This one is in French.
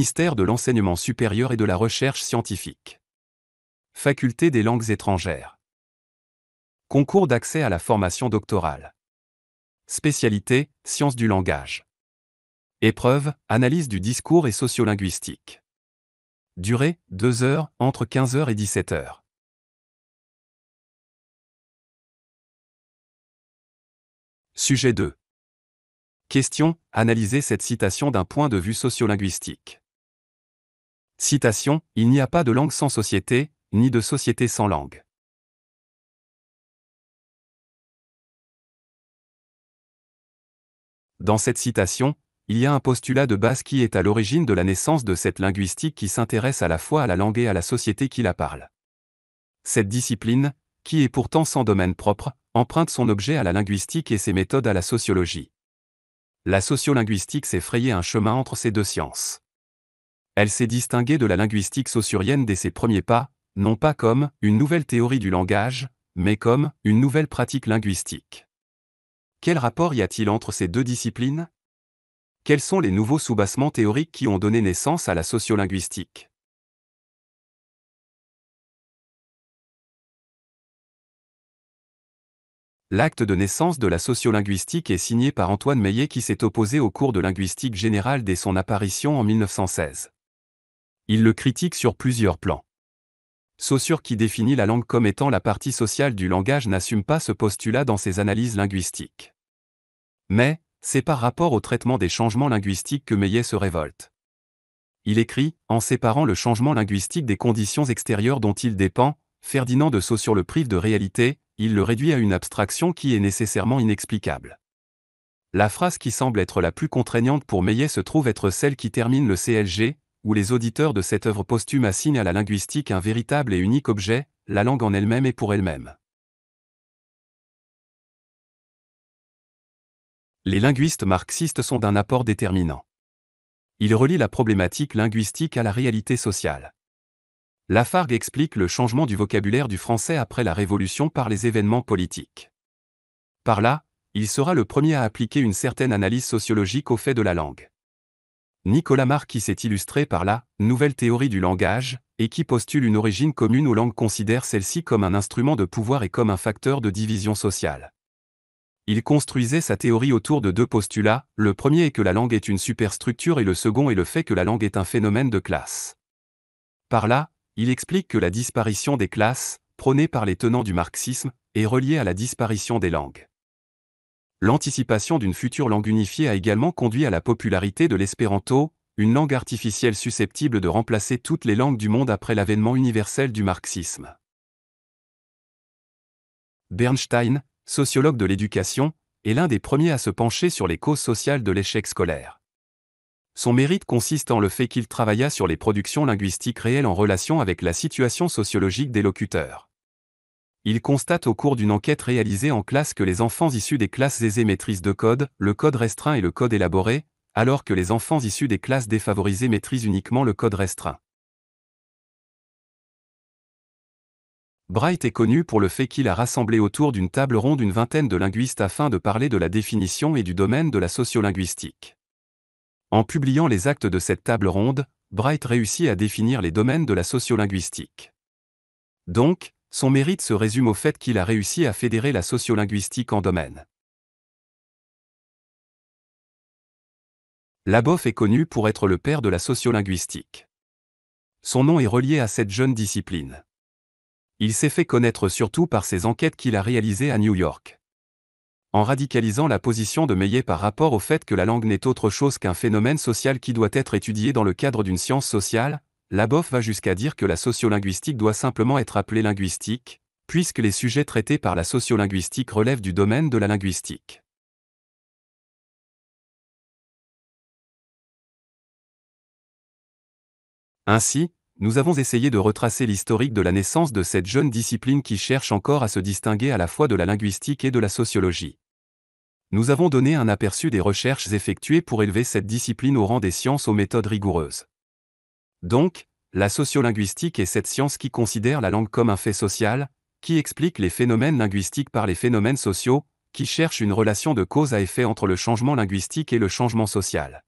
Ministère de l'Enseignement supérieur et de la Recherche scientifique. Faculté des langues étrangères. Concours d'accès à la formation doctorale. Spécialité, sciences du langage. Épreuve, analyse du discours et sociolinguistique. Durée, 2 heures, entre 15 h et 17 h. Sujet 2. Question, analysez cette citation d'un point de vue sociolinguistique. Citation, il n'y a pas de langue sans société, ni de société sans langue. Dans cette citation, il y a un postulat de base qui est à l'origine de la naissance de cette linguistique qui s'intéresse à la fois à la langue et à la société qui la parle. Cette discipline, qui est pourtant sans domaine propre, emprunte son objet à la linguistique et ses méthodes à la sociologie. La sociolinguistique s'est frayé un chemin entre ces deux sciences. Elle s'est distinguée de la linguistique saussurienne dès ses premiers pas, non pas comme une nouvelle théorie du langage, mais comme une nouvelle pratique linguistique. Quel rapport y a-t-il entre ces deux disciplines ? Quels sont les nouveaux soubassements théoriques qui ont donné naissance à la sociolinguistique ? L'acte de naissance de la sociolinguistique est signé par Antoine Meillet qui s'est opposé au cours de linguistique générale dès son apparition en 1916. Il le critique sur plusieurs plans. Saussure qui définit la langue comme étant la partie sociale du langage n'assume pas ce postulat dans ses analyses linguistiques. Mais, c'est par rapport au traitement des changements linguistiques que Meillet se révolte. Il écrit, en séparant le changement linguistique des conditions extérieures dont il dépend, Ferdinand de Saussure le prive de réalité, il le réduit à une abstraction qui est nécessairement inexplicable. La phrase qui semble être la plus contraignante pour Meillet se trouve être celle qui termine le CLG, où les auditeurs de cette œuvre posthume assignent à la linguistique un véritable et unique objet, la langue en elle-même et pour elle-même. Les linguistes marxistes sont d'un apport déterminant. Ils relient la problématique linguistique à la réalité sociale. Lafargue explique le changement du vocabulaire du français après la Révolution par les événements politiques. Par là, il sera le premier à appliquer une certaine analyse sociologique au fait de la langue. Nicolas Marquis s'est illustré par la « nouvelle théorie du langage » et qui postule une origine commune aux langues considère celle-ci comme un instrument de pouvoir et comme un facteur de division sociale. Il construisait sa théorie autour de deux postulats, le premier est que la langue est une superstructure et le second est le fait que la langue est un phénomène de classe. Par là, il explique que la disparition des classes, prônée par les tenants du marxisme, est reliée à la disparition des langues. L'anticipation d'une future langue unifiée a également conduit à la popularité de l'espéranto, une langue artificielle susceptible de remplacer toutes les langues du monde après l'avènement universel du marxisme. Bernstein, sociologue de l'éducation, est l'un des premiers à se pencher sur les causes sociales de l'échec scolaire. Son mérite consiste en le fait qu'il travailla sur les productions linguistiques réelles en relation avec la situation sociologique des locuteurs. Il constate au cours d'une enquête réalisée en classe que les enfants issus des classes aisées maîtrisent deux codes, le code restreint et le code élaboré, alors que les enfants issus des classes défavorisées maîtrisent uniquement le code restreint. Bright est connu pour le fait qu'il a rassemblé autour d'une table ronde une vingtaine de linguistes afin de parler de la définition et du domaine de la sociolinguistique. En publiant les actes de cette table ronde, Bright réussit à définir les domaines de la sociolinguistique. Donc, son mérite se résume au fait qu'il a réussi à fédérer la sociolinguistique en domaines. Labov est connu pour être le père de la sociolinguistique. Son nom est relié à cette jeune discipline. Il s'est fait connaître surtout par ses enquêtes qu'il a réalisées à New York. En radicalisant la position de Meillet par rapport au fait que la langue n'est autre chose qu'un phénomène social qui doit être étudié dans le cadre d'une science sociale, Labov va jusqu'à dire que la sociolinguistique doit simplement être appelée linguistique, puisque les sujets traités par la sociolinguistique relèvent du domaine de la linguistique. Ainsi, nous avons essayé de retracer l'historique de la naissance de cette jeune discipline qui cherche encore à se distinguer à la fois de la linguistique et de la sociologie. Nous avons donné un aperçu des recherches effectuées pour élever cette discipline au rang des sciences aux méthodes rigoureuses. Donc, la sociolinguistique est cette science qui considère la langue comme un fait social, qui explique les phénomènes linguistiques par les phénomènes sociaux, qui cherche une relation de cause à effet entre le changement linguistique et le changement social.